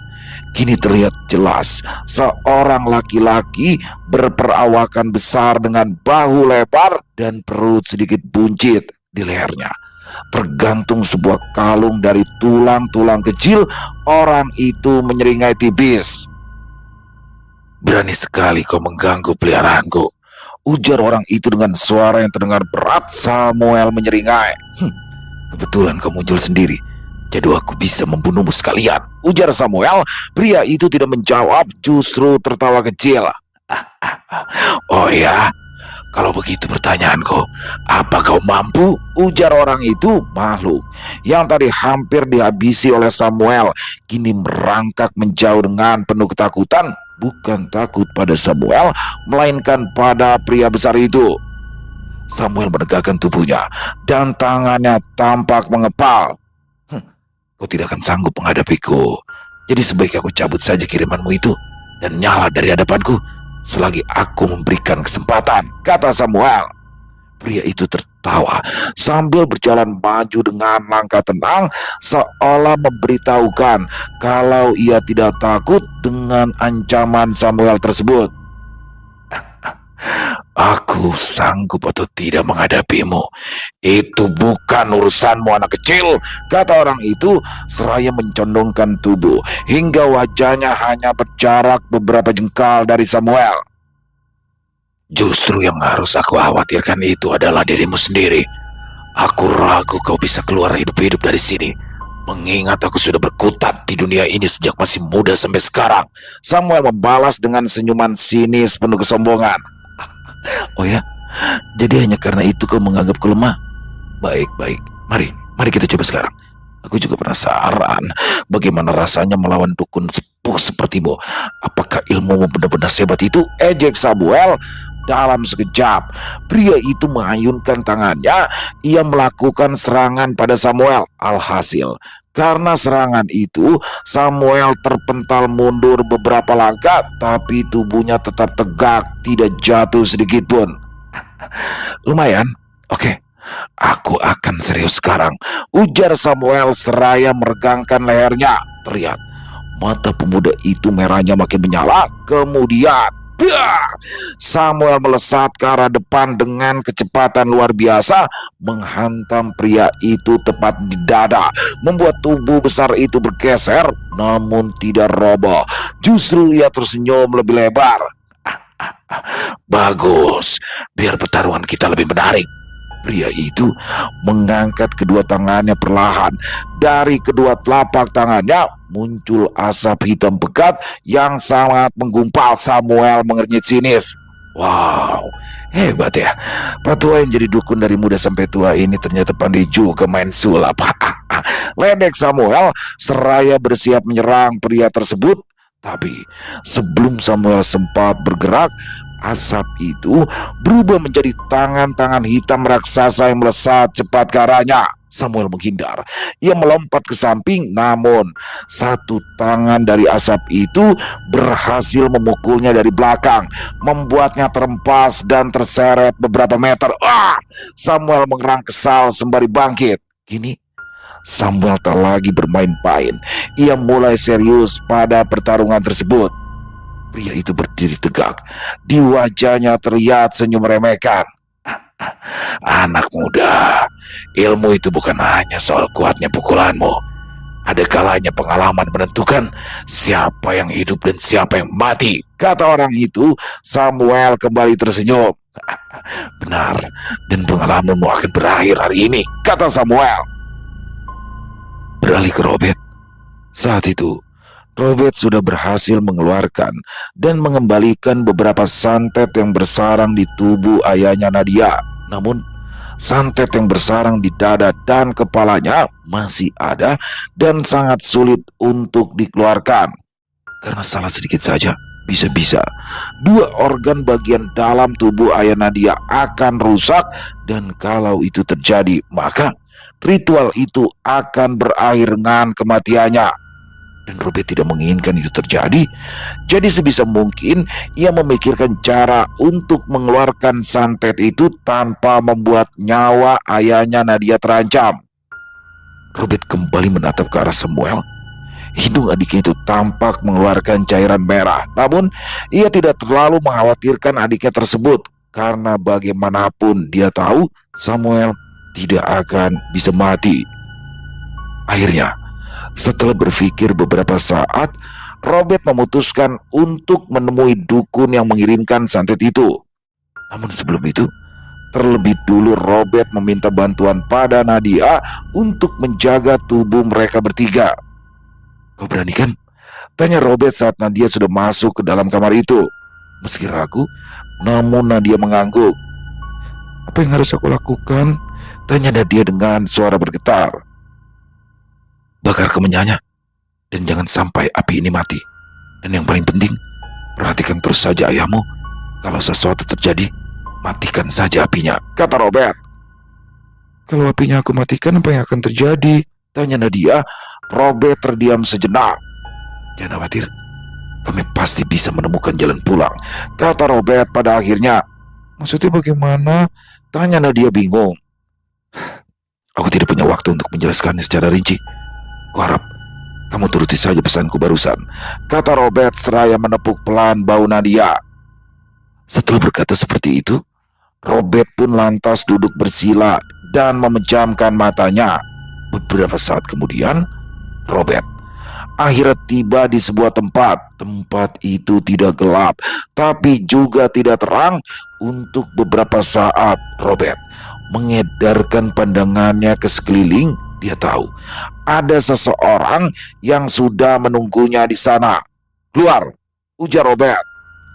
kini terlihat jelas, seorang laki-laki berperawakan besar dengan bahu lebar dan perut sedikit buncit. Di lehernya tergantung sebuah kalung dari tulang-tulang kecil. Orang itu menyeringai tipis. Berani sekali kau mengganggu peliharaanku, ujar orang itu dengan suara yang terdengar berat. Samuel menyeringai. Kebetulan kau muncul sendiri, jadi aku bisa membunuhmu sekalian, ujar Samuel. Pria itu tidak menjawab, justru tertawa kecil. Oh ya, kalau begitu pertanyaanku, apa kau mampu? Ujar orang itu. Makhluk yang tadi hampir dihabisi oleh Samuel kini merangkak menjauh dengan penuh ketakutan. Bukan takut pada Samuel, melainkan pada pria besar itu. Samuel menegakkan tubuhnya dan tangannya tampak mengepal. Kau tidak akan sanggup menghadapiku. Jadi sebaiknya aku cabut saja kirimanmu itu dan nyala dari hadapanku selagi aku memberikan kesempatan, kata Samuel. Pria itu tertawa sambil berjalan maju dengan langkah tenang, seolah memberitahukan kalau ia tidak takut dengan ancaman Samuel tersebut. Aku sanggup atau tidak menghadapimu, itu bukan urusanmu anak kecil, kata orang itu seraya mencondongkan tubuh hingga wajahnya hanya berjarak beberapa jengkal dari Samuel. Justru yang harus aku khawatirkan itu adalah dirimu sendiri. Aku ragu kau bisa keluar hidup-hidup dari sini, mengingat aku sudah berkutat di dunia ini sejak masih muda sampai sekarang. Samuel membalas dengan senyuman sinis penuh kesombongan. Oh ya, jadi hanya karena itu kau menganggapku lemah? Baik, mari kita coba sekarang. Aku juga penasaran bagaimana rasanya melawan dukun sepuh sepertimu. Apakah ilmumu benar-benar sehebat itu? Ejek Samuel. Dalam sekejap, pria itu mengayunkan tangannya. Ia melakukan serangan pada Samuel. Alhasil, karena serangan itu, Samuel terpental mundur beberapa langkah, tapi tubuhnya tetap tegak, tidak jatuh sedikit pun. Lumayan, oke. Aku akan serius sekarang, ujar Samuel seraya meregangkan lehernya. Terlihat mata pemuda itu merahnya makin menyala. Kemudian Samuel melesat ke arah depan dengan kecepatan luar biasa, menghantam pria itu tepat di dada, membuat tubuh besar itu bergeser, namun tidak roboh. Justru ia tersenyum lebih lebar. Bagus, biar pertarungan kita lebih menarik. Pria itu mengangkat kedua tangannya perlahan. Dari kedua telapak tangannya muncul asap hitam pekat yang sangat menggumpal. Samuel mengernyit sinis. Wow, hebat ya. Petua yang jadi dukun dari muda sampai tua ini ternyata pandai juga main sulap. Ledek Samuel seraya bersiap menyerang pria tersebut. Tapi sebelum Samuel sempat bergerak, asap itu berubah menjadi tangan-tangan hitam raksasa yang melesat cepat ke arahnya. Samuel menghindar. Ia melompat ke samping, namun satu tangan dari asap itu berhasil memukulnya dari belakang, membuatnya terempas dan terseret beberapa meter. Samuel mengerang kesal sembari bangkit. Kini Samuel tak lagi bermain-main. Ia mulai serius pada pertarungan tersebut. Pria itu berdiri tegak. Di wajahnya terlihat senyum meremehkan. Anak muda, ilmu itu bukan hanya soal kuatnya pukulanmu. Ada kalanya pengalaman menentukan siapa yang hidup dan siapa yang mati, kata orang itu. Samuel kembali tersenyum. Benar, dan pengalamanmu akan berakhir hari ini, kata Samuel. Beralih ke Robert. Saat itu Robert sudah berhasil mengeluarkan dan mengembalikan beberapa santet yang bersarang di tubuh ayahnya Nadia. Namun santet yang bersarang di dada dan kepalanya masih ada dan sangat sulit untuk dikeluarkan. Karena salah sedikit saja, bisa-bisa dua organ bagian dalam tubuh ayah Nadia akan rusak. Dan kalau itu terjadi, maka ritual itu akan berakhir dengan kematiannya. Dan Robert tidak menginginkan itu terjadi. Jadi sebisa mungkin ia memikirkan cara untuk mengeluarkan santet itu tanpa membuat nyawa ayahnya Nadia terancam. Robert kembali menatap ke arah Samuel. Hidung adiknya itu tampak mengeluarkan cairan merah. Namun ia tidak terlalu mengkhawatirkan adiknya tersebut, karena bagaimanapun dia tahu Samuel tidak akan bisa mati. Akhirnya, setelah berpikir beberapa saat, Robert memutuskan untuk menemui dukun yang mengirimkan santet itu. Namun sebelum itu, terlebih dulu Robert meminta bantuan pada Nadia untuk menjaga tubuh mereka bertiga. Kau berani kan? Tanya Robert saat Nadia sudah masuk ke dalam kamar itu. Meski ragu, namun Nadia mengangguk. Apa yang harus aku lakukan? Tanya Nadia dengan suara bergetar. Bakar kemenyannya, dan jangan sampai api ini mati. Dan yang paling penting, perhatikan terus saja ayahmu. Kalau sesuatu terjadi, matikan saja apinya, kata Robert. Kalau apinya aku matikan, apa yang akan terjadi? Tanya Nadia. Robert terdiam sejenak. Jangan khawatir, kami pasti bisa menemukan jalan pulang, kata Robert pada akhirnya. Maksudnya bagaimana? Tanya Nadia bingung. Aku tidak punya waktu untuk menjelaskannya secara rinci. Kuharap kamu turuti saja pesanku barusan, kata Robert seraya menepuk pelan bahu Nadia. Setelah berkata seperti itu, Robert pun lantas duduk bersila dan memejamkan matanya. Beberapa saat kemudian, Robert akhirnya tiba di sebuah tempat. Tempat itu tidak gelap, tapi juga tidak terang. Untuk beberapa saat, Robert mengedarkan pandangannya ke sekeliling. Dia tahu ada seseorang yang sudah menunggunya di sana. Keluar, ujar Robert.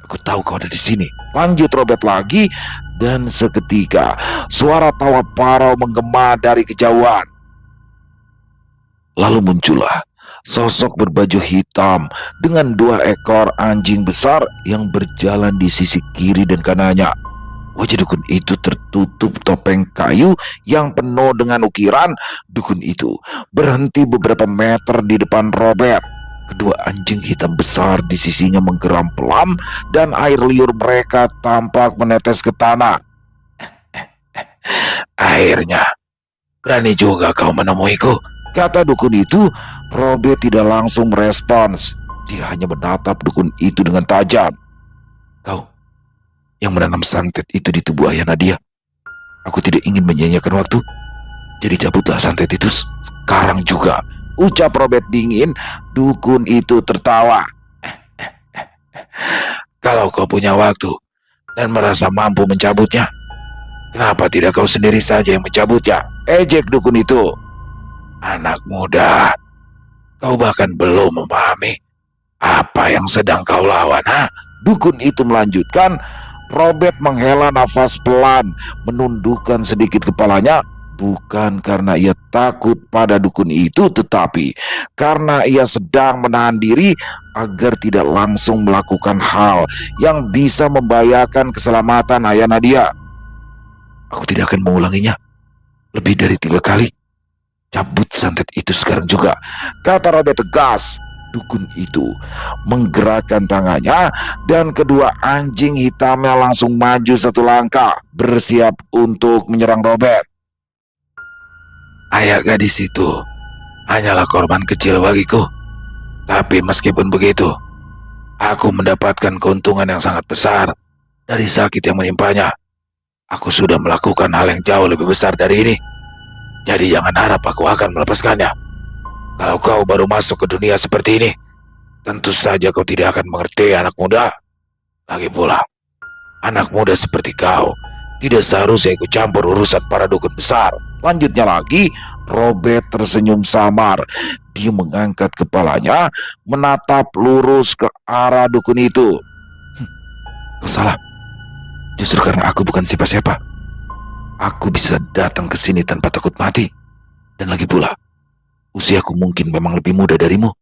Aku tahu kau ada di sini, lanjut Robert lagi. Dan seketika suara tawa parau menggema dari kejauhan. Lalu muncullah sosok berbaju hitam dengan 2 ekor anjing besar yang berjalan di sisi kiri dan kanannya. Wajah dukun itu tertutup topeng kayu yang penuh dengan ukiran. Dukun itu berhenti beberapa meter di depan Robert. Kedua anjing hitam besar di sisinya menggeram pelan dan air liur mereka tampak menetes ke tanah. Akhirnya, berani juga kau menemuiku, kata dukun itu. Robert tidak langsung merespons. Dia hanya menatap dukun itu dengan tajam. Kau yang menanam santet itu di tubuh ayah Nadia. Aku tidak ingin menyia-nyiakan waktu. Jadi cabutlah santet itu sekarang juga, ucap Robert dingin. Dukun itu tertawa. Kalau kau punya waktu dan merasa mampu mencabutnya, Kenapa tidak kau sendiri saja yang mencabutnya? Ejek dukun itu. Anak muda, kau bahkan belum memahami apa yang sedang kau lawan, ha? Dukun itu melanjutkan. Robert menghela nafas pelan, menundukkan sedikit kepalanya, bukan karena ia takut pada dukun itu, tetapi karena ia sedang menahan diri agar tidak langsung melakukan hal yang bisa membahayakan keselamatan ayah Nadia. Aku tidak akan mengulanginya lebih dari 3 kali. Cabut santet itu sekarang juga, kata Robert tegas. Dukun itu menggerakkan tangannya dan kedua anjing hitamnya langsung maju 1 langkah, bersiap untuk menyerang Robert. Ayah gadis itu hanyalah korban kecil bagiku. Tapi meskipun begitu, aku mendapatkan keuntungan yang sangat besar dari sakit yang menimpanya. Aku sudah melakukan hal yang jauh lebih besar dari ini. Jadi jangan harap aku akan melepaskannya. Kalau kau baru masuk ke dunia seperti ini, tentu saja kau tidak akan mengerti, anak muda. Lagi pula, anak muda seperti kau tidak seharusnya ikut campur urusan para dukun besar. Lanjutnya lagi, Robert tersenyum samar. Dia mengangkat kepalanya, menatap lurus ke arah dukun itu. Kau salah. Justru karena aku bukan siapa-siapa, aku bisa datang ke sini tanpa takut mati. Dan lagi pula, usiaku mungkin memang lebih muda darimu,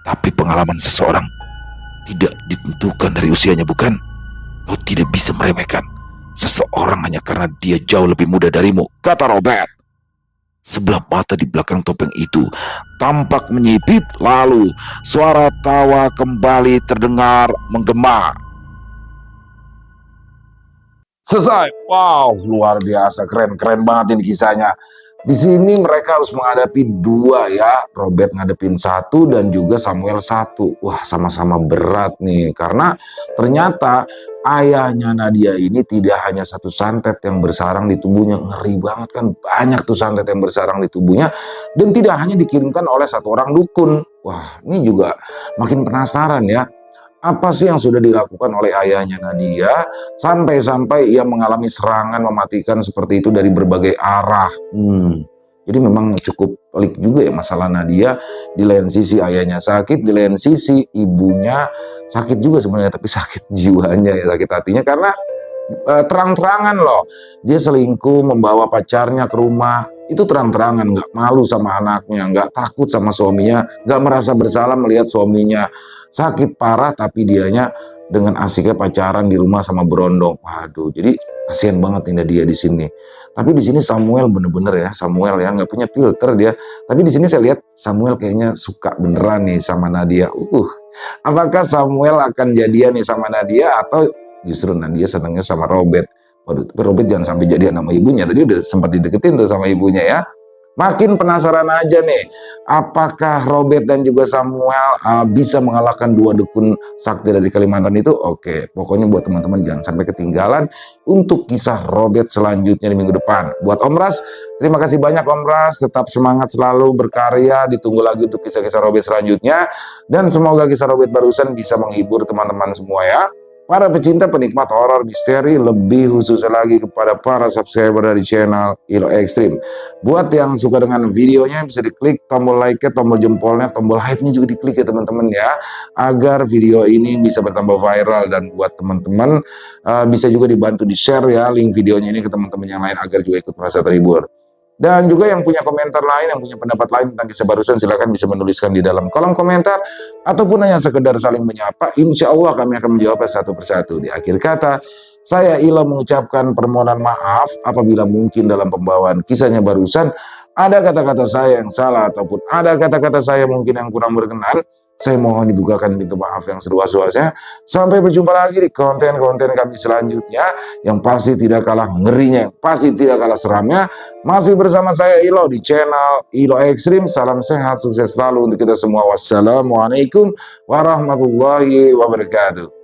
tapi pengalaman seseorang tidak ditentukan dari usianya, bukan? Kau tidak bisa meremehkan seseorang hanya karena dia jauh lebih muda darimu, kata Robert. Sebelah mata di belakang topeng itu tampak menyipit, lalu suara tawa kembali terdengar menggema. Selesai. Wow, luar biasa, keren banget ini kisahnya. Di sini mereka harus menghadapi 2 ya, Robert ngadepin 1 dan juga Samuel 1. Wah, sama-sama berat nih, karena ternyata ayahnya Nadia ini tidak hanya 1 santet yang bersarang di tubuhnya. Ngeri banget kan, banyak tuh santet yang bersarang di tubuhnya, dan tidak hanya dikirimkan oleh 1 orang dukun. Wah, ini juga makin penasaran ya. Apa sih yang sudah dilakukan oleh ayahnya Nadia sampai-sampai ia mengalami serangan mematikan seperti itu dari berbagai arah. Jadi memang cukup pelik juga ya masalah Nadia. Di lain sisi ayahnya sakit, di lain sisi ibunya sakit juga sebenarnya, tapi sakit jiwanya ya, sakit hatinya karena terang-terangan loh dia selingkuh, membawa pacarnya ke rumah, itu terang-terangan, nggak malu sama anaknya, nggak takut sama suaminya, nggak merasa bersalah melihat suaminya sakit parah tapi dianya dengan asiknya pacaran di rumah sama berondong. Waduh, jadi kasihan banget ini dia di sini. Tapi di sini Samuel bener-bener ya, Samuel ya nggak punya filter dia. Tapi di sini saya lihat Samuel kayaknya suka beneran nih sama Nadia. Apakah Samuel akan jadian nih sama Nadia atau justru Nadia senangnya sama Robert? Waduh, tapi Robert jangan sampai jadian sama ibunya. Tadi udah sempat dideketin tuh sama ibunya ya. Makin penasaran aja nih, apakah Robert dan juga Samuel bisa mengalahkan 2 dukun sakti dari Kalimantan itu? Oke, pokoknya buat teman-teman jangan sampai ketinggalan untuk kisah Robert selanjutnya di minggu depan. Buat Om Ras, terima kasih banyak Om Ras, tetap semangat selalu berkarya, ditunggu lagi untuk kisah-kisah Robert selanjutnya. Dan semoga kisah Robert barusan bisa menghibur teman-teman semua ya. Para pecinta penikmat horor misteri, lebih khususnya lagi kepada para subscriber dari channel Ilo Ekstrim. Buat yang suka dengan videonya bisa diklik tombol like-nya, tombol jempolnya, tombol hype-nya juga diklik ya teman-teman ya. Agar video ini bisa bertambah viral, dan buat teman-teman bisa juga dibantu di-share ya link videonya ini ke teman-teman yang lain agar juga ikut merasa terhibur. Dan juga yang punya komentar lain, yang punya pendapat lain tentang kisah barusan, silakan bisa menuliskan di dalam kolom komentar, ataupun hanya sekedar saling menyapa. Insya Allah kami akan menjawabnya satu persatu. Di akhir kata, saya Ilo mengucapkan permohonan maaf apabila mungkin dalam pembawaan kisahnya barusan ada kata-kata saya yang salah, ataupun ada kata-kata saya mungkin yang kurang berkenan. Saya mohon dibukakan pintu maaf yang seluas-luasnya. Sampai berjumpa lagi di konten-konten kami selanjutnya, yang pasti tidak kalah ngerinya, yang pasti tidak kalah seramnya. Masih bersama saya Ilo di channel Ilo Ekstrim. Salam sehat, sukses selalu untuk kita semua. Wassalamualaikum warahmatullahi wabarakatuh.